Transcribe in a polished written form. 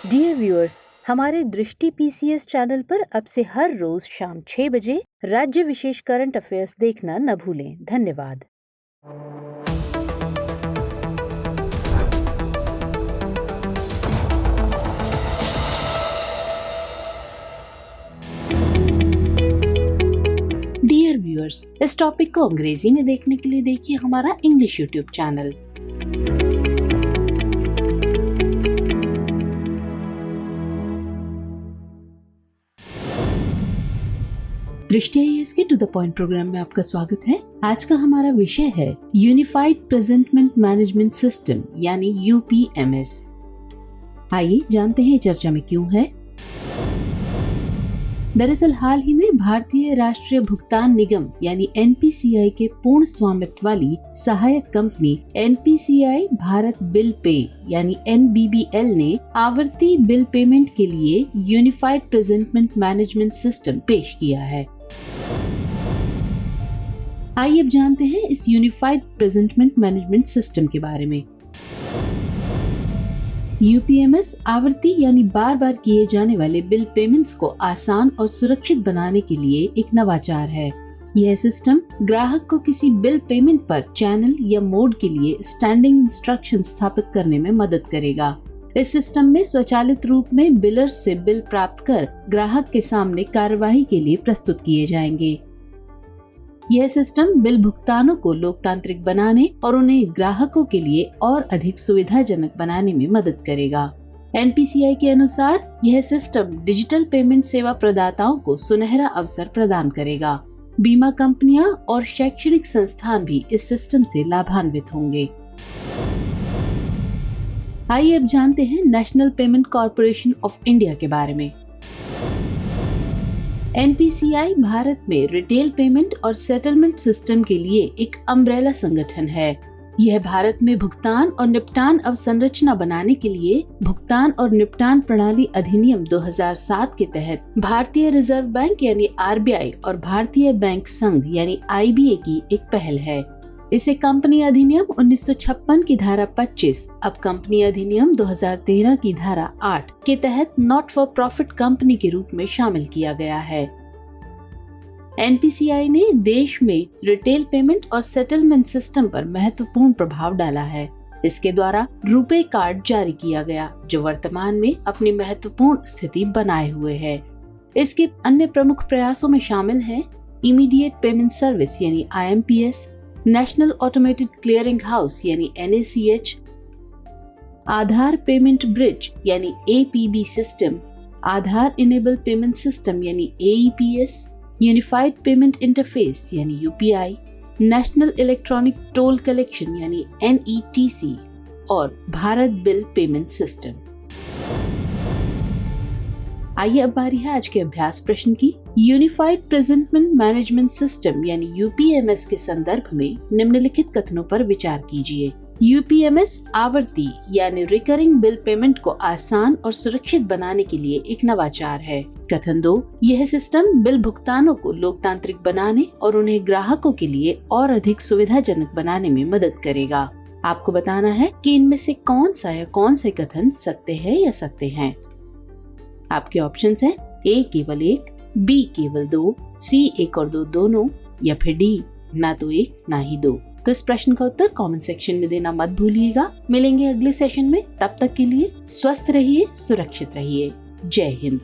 Dear viewers, हमारे दृष्टि PCS channel पर अब से हर रोज शाम 6 बजे राज्य विशेष करंट अफेयर्स देखना न भूलें। धन्यवाद। डियर व्यूअर्स, इस टॉपिक को अंग्रेजी में देखने के लिए देखिए हमारा इंग्लिश यूट्यूब चैनल। दृष्टि आईएएस के टू द पॉइंट प्रोग्राम में आपका स्वागत है। आज का हमारा विषय है यूनिफाइड प्रेजेंटमेंट मैनेजमेंट सिस्टम यानी यूपीएमएस। आइए जानते हैं चर्चा में क्यों है। दरअसल हाल ही में भारतीय राष्ट्रीय भुगतान निगम यानी एनपीसीआई के पूर्ण स्वामित्व वाली सहायक company NPCI Bharat bill pay यानी एनबीबीएल ने आवर्ती बिल पेमेंट के लिए यूनिफाइड प्रेजेंटमेंट मैनेजमेंट सिस्टम पेश किया है। आइए अब जानते हैं इस यूनिफाइड प्रेजेंटमेंट मैनेजमेंट सिस्टम के बारे में। यूपीएमएस आवर्ती यानी बार बार किए जाने वाले बिल पेमेंट्स को आसान और सुरक्षित बनाने के लिए एक नवाचार है। यह सिस्टम ग्राहक को किसी बिल पेमेंट पर चैनल या मोड के लिए स्टैंडिंग इंस्ट्रक्शन स्थापित करने में मदद करेगा। इस सिस्टम में स्वचालित रूप में बिलर्स से बिल प्राप्त कर ग्राहक के सामने कार्यवाही के लिए प्रस्तुत किए जाएंगे। यह सिस्टम बिल भुगतानों को लोकतांत्रिक बनाने और उन्हें ग्राहकों के लिए और अधिक सुविधाजनक बनाने में मदद करेगा। एनपीसीआई के अनुसार यह सिस्टम डिजिटल पेमेंट सेवा प्रदाताओं को सुनहरा अवसर प्रदान करेगा। बीमा कंपनियां और शैक्षणिक संस्थान भी इस सिस्टम से लाभान्वित होंगे। आइए अब जानते हैं national payment corporation of India के बारे में। एनपीसीआई भारत में रिटेल पेमेंट और सेटलमेंट सिस्टम के लिए एक अम्ब्रेला संगठन है। यह भारत में भुगतान और निपटान अवसंरचना बनाने के लिए भुगतान और निपटान प्रणाली अधिनियम 2007 के तहत भारतीय रिजर्व बैंक यानी आरबीआई और भारतीय बैंक संघ यानी आईबीए की एक पहल है। इसे कंपनी अधिनियम 1956 की धारा 25, अब कंपनी अधिनियम 2013 की धारा 8 के तहत नॉट फॉर प्रॉफिट कंपनी के रूप में शामिल किया गया है। एनपीसीआई ने देश में रिटेल पेमेंट और सेटलमेंट सिस्टम पर महत्वपूर्ण प्रभाव डाला है। इसके द्वारा रुपे कार्ड जारी किया गया, जो वर्तमान में अपनी महत्वपूर्ण स्थिति बनाए हुए है। इसके अन्य प्रमुख प्रयासों में शामिल हैं इमीडिएट पेमेंट सर्विस यानी IMPS, national automated clearing house यानी NACH, आधार पेमेंट ब्रिज यानी APB सिस्टम, आधार इनेबल पेमेंट सिस्टम यानी AEPS, यूनिफाइड पेमेंट इंटरफेस यानी UPI, national electronic toll collection यानी NETC और भारत बिल पेमेंट सिस्टम। आइए अब बारी है आज के अभ्यास प्रश्न की। यूनिफाइड प्रेजेंटमेंट मैनेजमेंट सिस्टम यानी यूपीएमएस के संदर्भ में निम्नलिखित कथनों पर विचार कीजिए। यूपीएमएस आवर्ती यानी रिकरिंग बिल पेमेंट को आसान और सुरक्षित बनाने के लिए एक नवाचार है। कथन 2, यह सिस्टम बिल भुगतानों को लोकतांत्रिक बनाने और उन्हें ग्राहकों के लिए और अधिक सुविधाजनक बनाने में मदद करेगा। आपको बताना है कि इनमें से कौन सा या कौन से कथन सत्य है या सत्य हैं। आपके ऑप्शंस हैं A केवल 1, B केवल 2, C 1 और 2 दोनों, या फिर D ना तो 1 ना ही 2। तो इस प्रश्न का उत्तर कमेंट सेक्शन में देना मत भूलिएगा। मिलेंगे अगले सेशन में, तब तक के लिए स्वस्थ रहिए, सुरक्षित रहिए। जय हिंद।